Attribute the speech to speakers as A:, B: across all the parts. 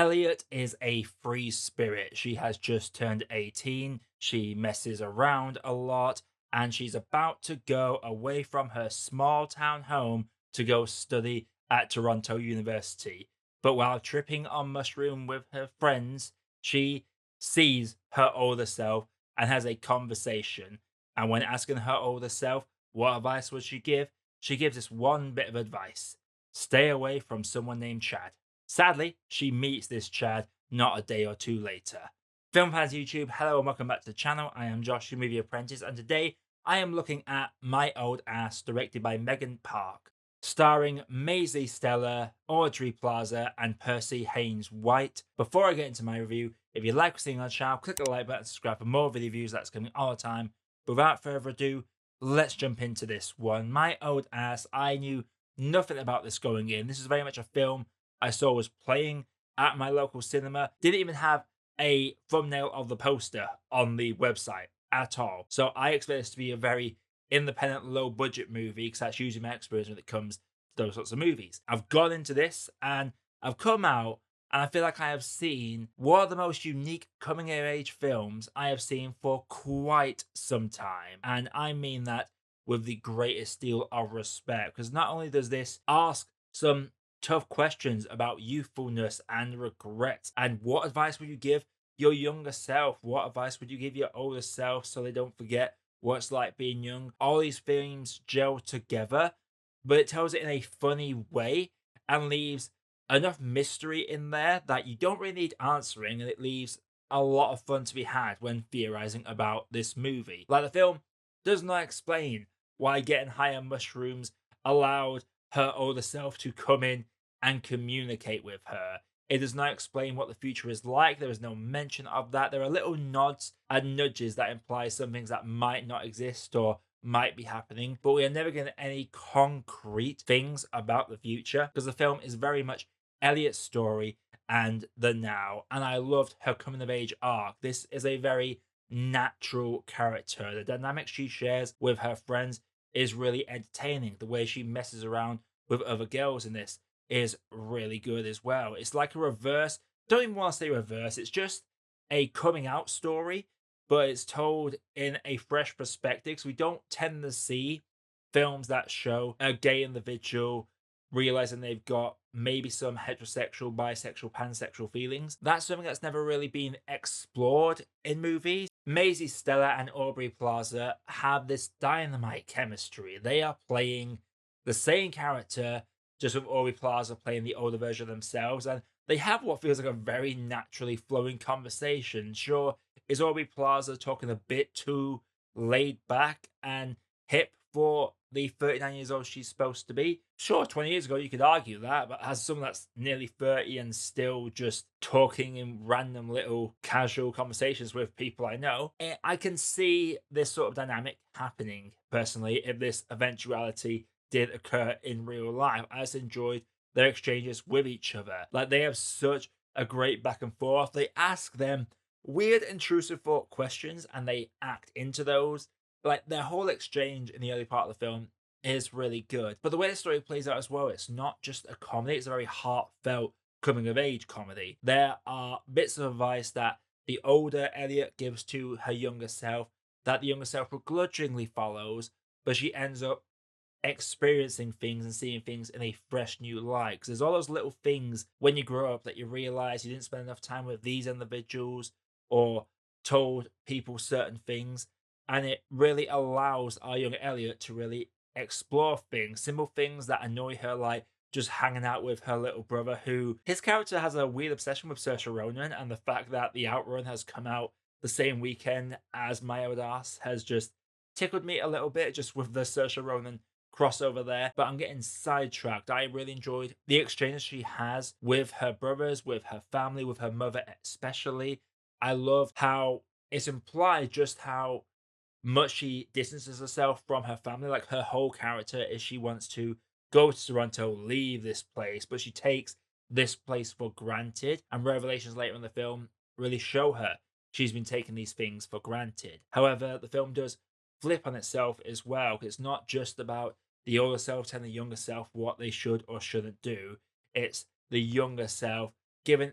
A: Elliot is a free spirit. She has just turned 18. She messes around a lot, and she's about to go away from her small town home to go study at Toronto University. But while tripping on mushroom with her friends, she sees her older self and has a conversation. And when asking her older self what advice would she gives this one bit of advice: stay away from someone named Chad. Sadly, she meets this Chad not a day or two later. Film fans YouTube, hello and welcome back to the channel. I am Josh, your Movie Apprentice, and today I am looking at My Old Ass, directed by Megan Park, starring Maisy, Stella, Aubrey, Plaza, and Percy Haynes White. Before I get into my review, if you like what you're seeing on the channel, click the like button, subscribe for more video reviews that's coming all the time. Without further ado, let's jump into this one. My Old Ass, I knew nothing about this going in. This is very much a film I saw was playing at my local cinema. Didn't even have a thumbnail of the poster on the website at all. So I expect this to be a very independent, low budget movie, because that's usually my experience when it comes to those sorts of movies. I've gone into this and I've come out and I feel like I have seen one of the most unique coming of age films I have seen for quite some time. And I mean that with the greatest deal of respect, because not only does this ask some tough questions about youthfulness and regret, and what advice would you give your younger self? What advice would you give your older self so they don't forget what it's like being young? All these themes gel together, but it tells it in a funny way and leaves enough mystery in there that you don't really need answering, and it leaves a lot of fun to be had when theorizing about this movie. Like, the film does not explain why getting high on mushrooms allowed her older self to come in and communicate with her. It does not explain what the future is like. There is no mention of that. There are little nods and nudges that imply some things that might not exist or might be happening, but we are never getting any concrete things about the future, because the film is very much Elliot's story and the now. And I loved her coming of age arc. This is a very natural character. The dynamics she shares with her friends is really entertaining. The way she messes around with other girls in this is really good as well. It's like a reverse, don't even want to say reverse, it's just a coming out story, but it's told in a fresh perspective. So we don't tend to see films that show a gay individual realizing they've got maybe some heterosexual, bisexual, pansexual feelings. That's something that's never really been explored in movies. Maisy, Stella, and Aubrey Plaza have this dynamite chemistry. They are playing the same character, just with Aubrey Plaza playing the older version of themselves, and they have what feels like a very naturally flowing conversation. Sure, is Aubrey Plaza talking a bit too laid back and hip for the 39 years old she's supposed to be? Sure, 20 years ago you could argue that, but as someone that's nearly 30 and still just talking in random little casual conversations with people I know, I can see this sort of dynamic happening personally if this eventuality did occur in real life. I just enjoyed their exchanges with each other. Like, they have such a great back and forth. They ask them weird, intrusive thought questions and they act into those. Like, their whole exchange in the early part of the film is really good. But the way the story plays out as well, it's not just a comedy, it's a very heartfelt coming of age comedy. There are bits of advice that the older Elliot gives to her younger self that the younger self begrudgingly follows, but she ends up experiencing things and seeing things in a fresh new light. Because there's all those little things when you grow up that you realize you didn't spend enough time with these individuals or told people certain things, and it really allows our young Elliot to really explore things, simple things that annoy her, like just hanging out with her little brother, who his character has a weird obsession with Saoirse Ronan, and the fact that The Outrun has come out the same weekend as My Old Ass has just tickled me a little bit, just with the Saoirse Ronan crossover there. But I'm getting sidetracked. I really enjoyed the exchanges she has with her brothers, with her family, with her mother especially. I love how it's implied just how much she distances herself from her family. Like, her whole character is she wants to go to Toronto, leave this place, but she takes this place for granted. And revelations later in the film really show her she's been taking these things for granted. However, the film does flip on itself as well. It's not just about the older self telling the younger self what they should or shouldn't do. It's the younger self giving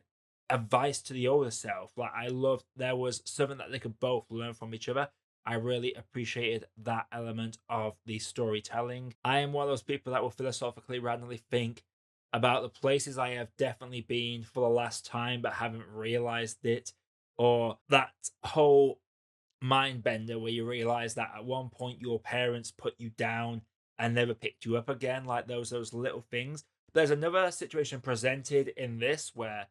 A: advice to the older self. Like, I loved there was something that they could both learn from each other. I really appreciated that element of the storytelling. I am one of those people that will philosophically randomly think about the places I have definitely been for the last time but haven't realized it, or that whole mind bender where you realize that at one point your parents put you down and never picked you up again, like those little things. There's another situation presented in this where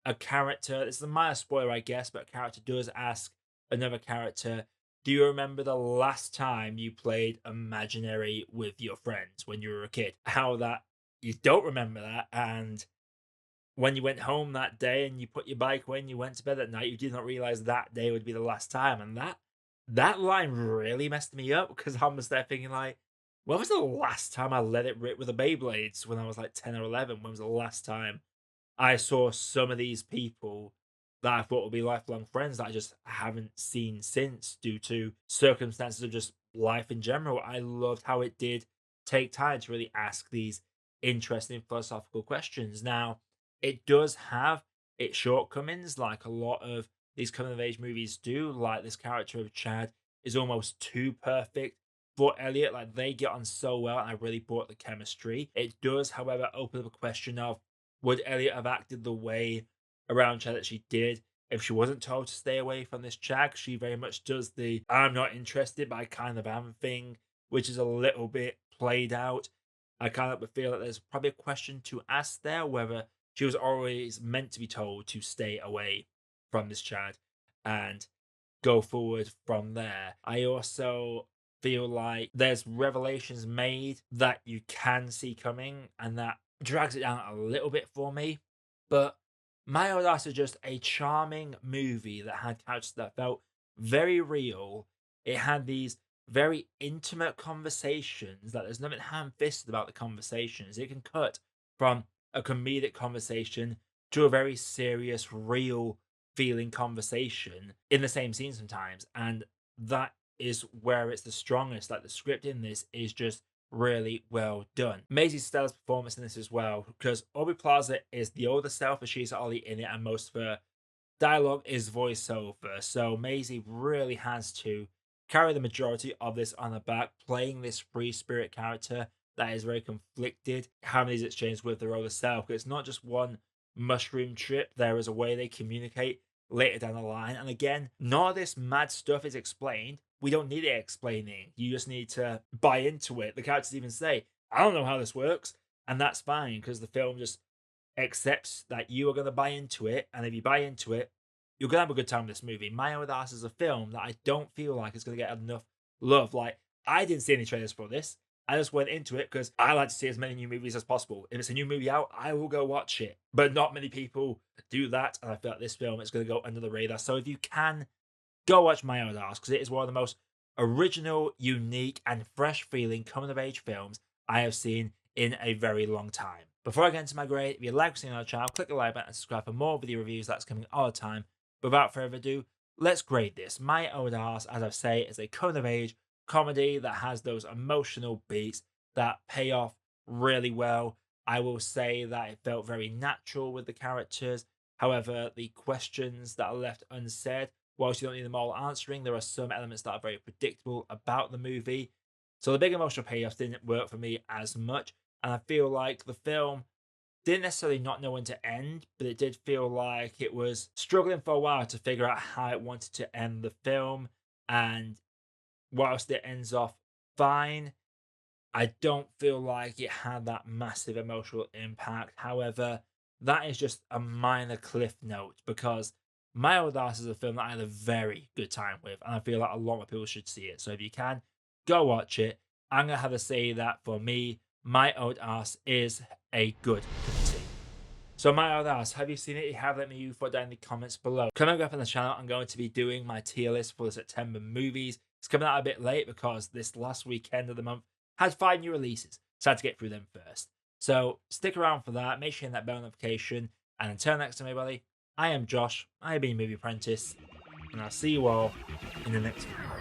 A: a character, it's a minor spoiler I guess, but a character does ask another character, do you remember the last time you played imaginary with your friends when you were a kid? How that you don't remember that, and when you went home that day and you put your bike away and you went to bed at night, you did not realize that day would be the last time. And that line really messed me up because I was there thinking like, when was the last time I let it rip with the Beyblades when I was like 10 or 11? When was the last time I saw some of these people that I thought would be lifelong friends that I just haven't seen since due to circumstances of just life in general? I loved how it did take time to really ask these interesting philosophical questions. Now, it does have its shortcomings, like a lot of these coming of age movies do. Like this character of Chad is almost too perfect for Elliot. Like they get on so well, and I really bought the chemistry. It does, however, open up a question of would Elliot have acted the way around Chad that she did if she wasn't told to stay away from this Chad? She very much does the I'm not interested, but I kind of am thing, which is a little bit played out. I kind of feel that there's probably a question to ask there whether she was always meant to be told to stay away from this Chad and go forward from there. I also feel like there's revelations made that you can see coming, and that drags it down a little bit for me. But My Old Ass is just a charming movie that had characters that felt very real. It had these very intimate conversations that there's nothing ham-fisted about the conversations. It can cut from a comedic conversation to a very serious, real feeling conversation in the same scene sometimes. And that is where it's the strongest. Like the script in this is just really well done. Maisy Stella's performance in this as well, because Aubrey Plaza is the older self, but she's Ollie in it, and most of her dialogue is voiceover. So Maisy really has to carry the majority of this on her back, playing this free spirit character that is very conflicted, having these exchanges with their older self. It's not just one mushroom trip, there is a way they communicate later down the line. And again, none of this mad stuff is explained. We don't need it explaining. You just need to buy into it. The characters even say, I don't know how this works. And that's fine because the film just accepts that you are going to buy into it. And if you buy into it, you're going to have a good time with this movie. My Old Ass is a film that I don't feel like is going to get enough love. Like, I didn't see any trailers for this. I just went into it because I like to see as many new movies as possible. If it's a new movie out, I will go watch it. But not many people do that. And I feel like this film is going to go under the radar. So if you can, go watch My Old Ass because it is one of the most original, unique, and fresh feeling coming of age films I have seen in a very long time. Before I get into my grade, if you like seeing our channel, click the like button and subscribe for more video reviews that's coming all the time. Without further ado, let's grade this. My Old Ass, as I say, is a coming of age comedy that has those emotional beats that pay off really well. I will say that it felt very natural with the characters. However, the questions that are left unsaid, whilst you don't need them all answering, there are some elements that are very predictable about the movie. So the big emotional payoffs didn't work for me as much. And I feel like the film didn't necessarily not know when to end, but it did feel like it was struggling for a while to figure out how it wanted to end the film. And whilst it ends off fine, I don't feel like it had that massive emotional impact. However, that is just a minor cliff note because My Old Ass is a film that I had a very good time with, and I feel like a lot of people should see it. So if you can, go watch it. I'm gonna have to say that for me, My Old Ass is a good cup of tea. So My Old Ass, have you seen it? If you have, let me know your thought down in the comments below. Coming up on the channel, I'm going to be doing my tier list for the September movies. It's coming out a bit late because this last weekend of the month had 5 new releases, so I had to get through them first. So stick around for that, make sure you hit that bell notification, and until next time everybody, I am Josh, I have been Movie Apprentice, and I'll see you all in the next video.